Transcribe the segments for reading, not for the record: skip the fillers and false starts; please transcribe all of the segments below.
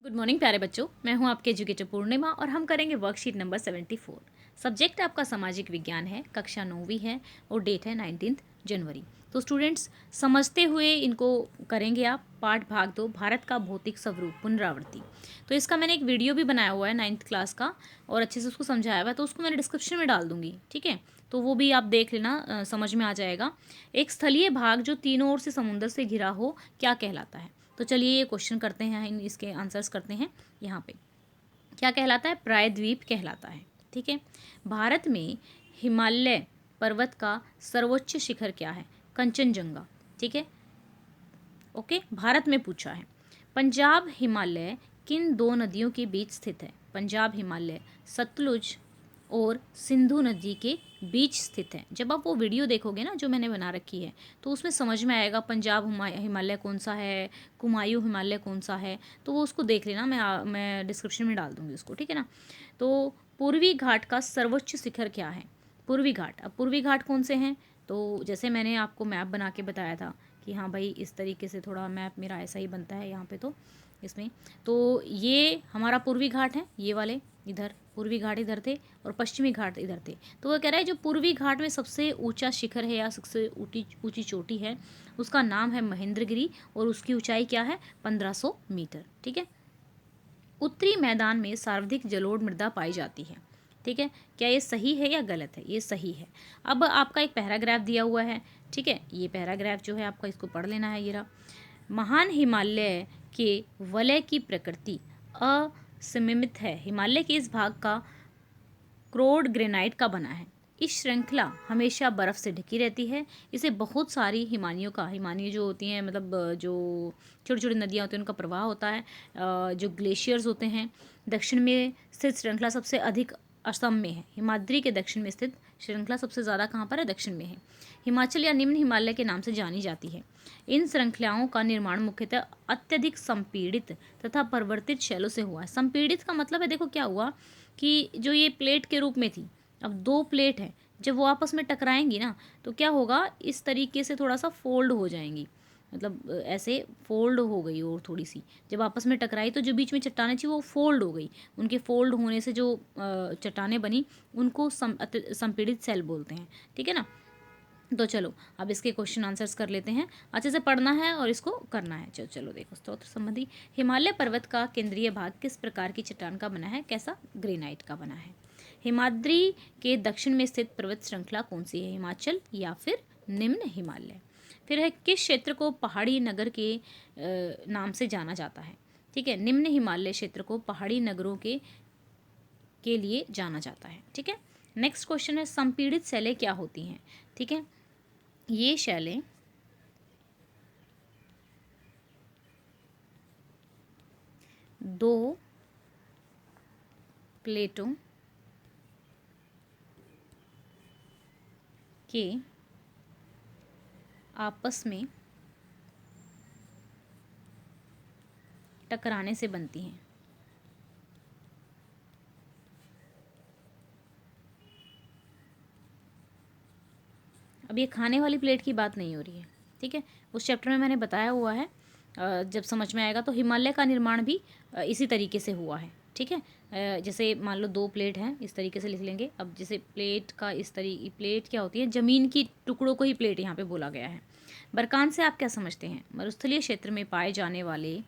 Good morning प्यारे बच्चों, मैं हूं आपके एजुकेटर पूर्णिमा और हम करेंगे वर्कशीट नंबर 74। सब्जेक्ट आपका सामाजिक विज्ञान है, कक्षा 9वीं है और डेट है 19 जनवरी। तो स्टूडेंट्स समझते हुए इनको करेंगे आप। पाठ भाग 2, भारत का भौतिक स्वरूप पुनरावृत्ति। तो इसका मैंने एक वीडियो भी बनाया हुआ है 9th क्लास का और अच्छे से उसको समझाया हुआ है, तो उसको मैंने डिस्क्रिप्शन में डाल दूंगी, ठीक है। तो वो भी आप देख लेना, समझ में आ जाएगा। एक स्थलीय भाग जो तीनों ओर से समुद्र से घिरा हो क्या कहलाता है? तो चलिए ये क्वेश्चन करते हैं, इसके आंसर्स करते हैं। यहाँ पे क्या कहलाता है? प्रायद्वीप कहलाता है, ठीक है। भारत में हिमालय पर्वत का सर्वोच्च शिखर क्या है? कंचनजंगा, ठीक है। ओके, भारत में पूछा है। पंजाब हिमालय किन दो नदियों के बीच स्थित है? पंजाब हिमालय सतलुज और सिंधु नदी के बीच स्थित है। जब आप वो वीडियो देखोगे ना जो मैंने बना रखी है, तो उसमें समझ में आएगा पंजाब हिमालय कौन सा है, कुमायूं हिमालय कौन सा है। तो वो उसको देख लेना, मैं डिस्क्रिप्शन में डाल दूँगी उसको, ठीक है ना। तो पूर्वी घाट का सर्वोच्च शिखर क्या है? पूर्वी घाट। अब पूर्वी घाट कौन से हैं? तो जैसे मैंने आपको मैप बना के बताया था कि हाँ भाई, इस तरीके से थोड़ा मैप मेरा ऐसा ही बनता है यहाँ पे। तो इसमें तो ये हमारा पूर्वी घाट है, ये वाले इधर पूर्वी घाट इधर थे और पश्चिमी घाट इधर थे। तो वो कह रहा है जो पूर्वी घाट में सबसे ऊंचा शिखर है या सबसे ऊंची चोटी है, उसका नाम है महेंद्रगिरी और उसकी ऊंचाई क्या है? 1500 मीटर, ठीक है। उत्तरी मैदान में सर्वाधिक जलोढ़ मृदा पाई जाती है, ठीक है। क्या ये सही है या गलत है? ये सही है। अब आपका एक पैराग्राफ दिया हुआ है, ठीक है। ये पैराग्राफ जो है आपका, इसको पढ़ लेना है। ये रहा। महान हिमालय के वलय की प्रकृति असीमित है। हिमालय के इस भाग का क्रोड ग्रेनाइट का बना है। इस श्रृंखला हमेशा बर्फ से ढकी रहती है। इसे बहुत सारी हिमानियों जो होती हैं, मतलब जो छोटी छोटी नदियाँ होती हैं, उनका प्रवाह होता है। जो ग्लेशियर्स होते हैं। दक्षिण में स्थित श्रृंखला सबसे अधिक असम में है। हिमाद्री के दक्षिण में स्थित श्रृंखला सबसे ज़्यादा कहाँ पर है? दक्षिण में है। हिमाचल या निम्न हिमालय के नाम से जानी जाती है। इन श्रृंखलाओं का निर्माण मुख्यतः अत्यधिक संपीड़ित तथा परिवर्तित शैलों से हुआ है। संपीड़ित का मतलब है, देखो क्या हुआ कि जो ये प्लेट के रूप में थी, अब दो प्लेट है, जब वो आपस में टकराएंगी ना, तो क्या होगा? इस तरीके से थोड़ा सा फोल्ड हो जाएंगी, मतलब ऐसे फोल्ड हो गई। और थोड़ी सी जब आपस में टकराई तो जो बीच में चट्टानें थी वो फोल्ड हो गई। उनके फोल्ड होने से जो चट्टानें बनी, उनको संपीड़ित सेल बोलते हैं, ठीक है ना। तो चलो अब इसके क्वेश्चन आंसर्स कर लेते हैं। अच्छे से पढ़ना है और इसको करना है। चलो चलो देखो, स्तोत्र संबंधी। हिमालय पर्वत का केंद्रीय भाग किस प्रकार की चट्टान का बना है? कैसा? ग्रेनाइट का बना है। हिमाद्री के दक्षिण में स्थित पर्वत श्रृंखला कौन सी है? हिमाचल या फिर निम्न हिमालय। फिर है, किस क्षेत्र को पहाड़ी नगर के नाम से जाना जाता है? ठीक है, निम्न हिमालय क्षेत्र को पहाड़ी नगरों के लिए जाना जाता है, ठीक है। नेक्स्ट क्वेश्चन है, संपीड़ित शैलें क्या होती हैं? ठीक है, ये शैलें दो प्लेटों के आपस में टकराने से बनती हैं। अब ये खाने वाली प्लेट की बात नहीं हो रही है, ठीक है। उस चैप्टर में मैंने बताया हुआ है, जब समझ में आएगा। तो हिमालय का निर्माण भी इसी तरीके से हुआ है, ठीक है। जैसे मान लो दो प्लेट हैं, इस तरीके से लिख लेंगे। अब जैसे प्लेट का प्लेट क्या होती है? ज़मीन की टुकड़ों को ही प्लेट यहाँ पे बोला गया है। बरकान से आप क्या समझते हैं? मरुस्थलीय क्षेत्र में पाए जाने वाले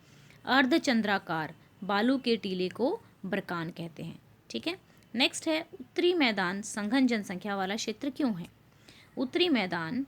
अर्धचंद्राकार बालू के टीले को बरकान कहते हैं, ठीक है। नेक्स्ट है, उत्तरी मैदान सघन जनसंख्या वाला क्षेत्र क्यों है? उत्तरी मैदान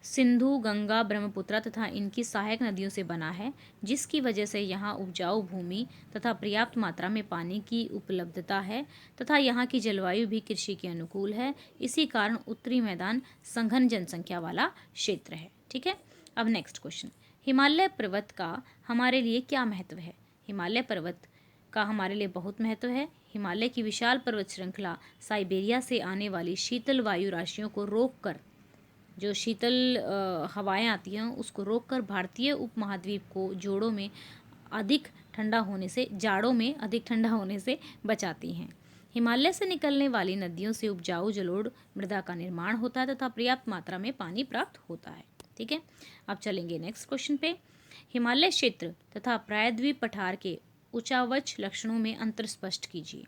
सिंधु, गंगा, ब्रह्मपुत्र तथा इनकी सहायक नदियों से बना है, जिसकी वजह से यहाँ उपजाऊ भूमि तथा पर्याप्त मात्रा में पानी की उपलब्धता है तथा यहाँ की जलवायु भी कृषि के अनुकूल है। इसी कारण उत्तरी मैदान सघन जनसंख्या वाला क्षेत्र है, ठीक है। अब नेक्स्ट क्वेश्चन, हिमालय पर्वत का हमारे लिए क्या महत्व है? हिमालय पर्वत का हमारे लिए बहुत महत्व है। हिमालय की विशाल पर्वत श्रृंखला साइबेरिया से आने वाली शीतल वायु राशियों को रोककर, जो शीतल हवाएं आती हैं उसको रोककर भारतीय उपमहाद्वीप को जाड़ों में अधिक ठंडा होने से बचाती हैं। हिमालय से निकलने वाली नदियों से उपजाऊ जलोढ़ मृदा का निर्माण होता है तथा पर्याप्त मात्रा में पानी प्राप्त होता है, ठीक है। अब चलेंगे नेक्स्ट क्वेश्चन पे। हिमालय क्षेत्र तथा प्रायद्वीप पठार के उच्चावच लक्षणों में अंतर स्पष्ट कीजिए।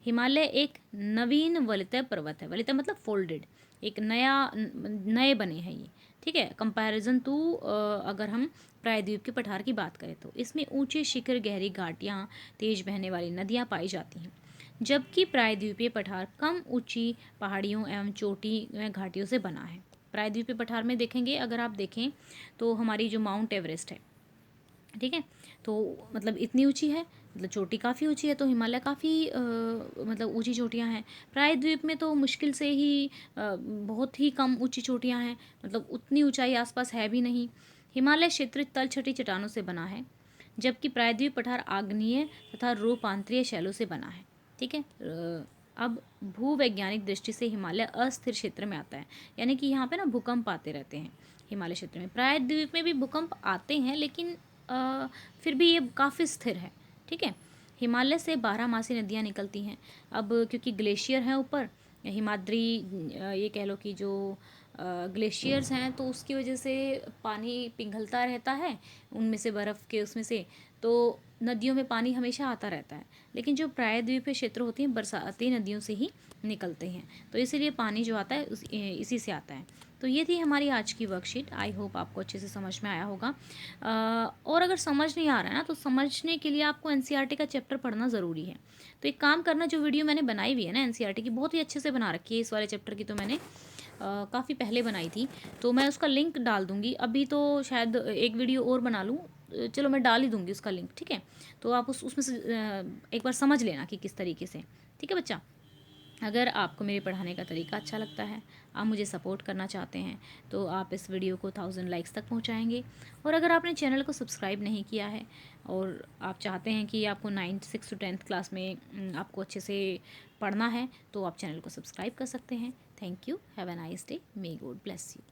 हिमालय एक नवीन वलित पर्वत है, वलित मतलब फोल्डेड, एक नए बने हैं ये, ठीक है, कंपैरिजन टू अगर हम प्रायद्वीप के पठार की बात करें तो इसमें ऊंचे शिखर, गहरी घाटियाँ, तेज बहने वाली नदियाँ पाई जाती हैं, जबकि प्रायद्वीपीय पठार कम ऊंची पहाड़ियों एवं चोटी व घाटियों से बना है। प्रायद्वीपीय पठार में देखेंगे, अगर आप देखें तो हमारी जो माउंट एवरेस्ट है, ठीक है, तो मतलब इतनी ऊंची है, मतलब चोटी काफ़ी ऊंची है, तो हिमालय काफ़ी मतलब ऊंची चोटियां हैं। प्रायद्वीप में तो मुश्किल से ही बहुत ही कम ऊंची चोटियां हैं, मतलब उतनी ऊंचाई आसपास है भी नहीं। हिमालय क्षेत्र तलछटी चट्टानों से बना है, जबकि प्रायद्वीप पठार आग्नेय तथा रूपांतरीय शैलों से बना है, ठीक है। अब भूवैज्ञानिक दृष्टि से हिमालय अस्थिर क्षेत्र में आता है, यानी कि यहाँ पे ना भूकंप आते रहते हैं हिमालय क्षेत्र में। प्रायद्वीप में भी भूकंप आते हैं, लेकिन फिर भी ये काफ़ी स्थिर है, ठीक है। हिमालय से 12 नदियाँ निकलती हैं। अब क्योंकि ग्लेशियर हैं ऊपर, हिमाद्री ये कह लो कि जो ग्लेशियर्स हैं, तो उसकी वजह से पानी पिघलता रहता है उनमें से, बर्फ़ के उसमें से, तो नदियों में पानी हमेशा आता रहता है। लेकिन जो प्रायद्वीपीय क्षेत्र होती हैं, बरसाती नदियों से ही निकलते हैं, तो इसीलिए पानी जो आता है इसी से आता है। तो ये थी हमारी आज की वर्कशीट। आई होप आपको अच्छे से समझ में आया होगा। और अगर समझ नहीं आ रहा है ना, तो समझने के लिए आपको एनसीईआरटी का चैप्टर पढ़ना ज़रूरी है। तो एक काम करना, जो वीडियो मैंने बनाई हुई है ना एनसीईआरटी की, बहुत ही अच्छे से बना रखी है। इस वाले चैप्टर की तो मैंने काफ़ी पहले बनाई थी, तो मैं उसका लिंक डाल दूँगी। अभी तो शायद एक वीडियो और बना लूँ, चलो मैं डाल ही दूँगी उसका लिंक, ठीक है। तो आप उसमें से एक बार समझ लेना कि किस तरीके से, ठीक है बच्चा। अगर आपको मेरे पढ़ाने का तरीका अच्छा लगता है, आप मुझे सपोर्ट करना चाहते हैं, तो आप इस वीडियो को 1000 लाइक्स तक पहुंचाएंगे। और अगर आपने चैनल को सब्सक्राइब नहीं किया है और आप चाहते हैं कि आपको 9th 6th to 10th class में आपको अच्छे से पढ़ना है, तो आप चैनल को सब्सक्राइब कर सकते हैं। Thank you, have a nice day, may God bless you.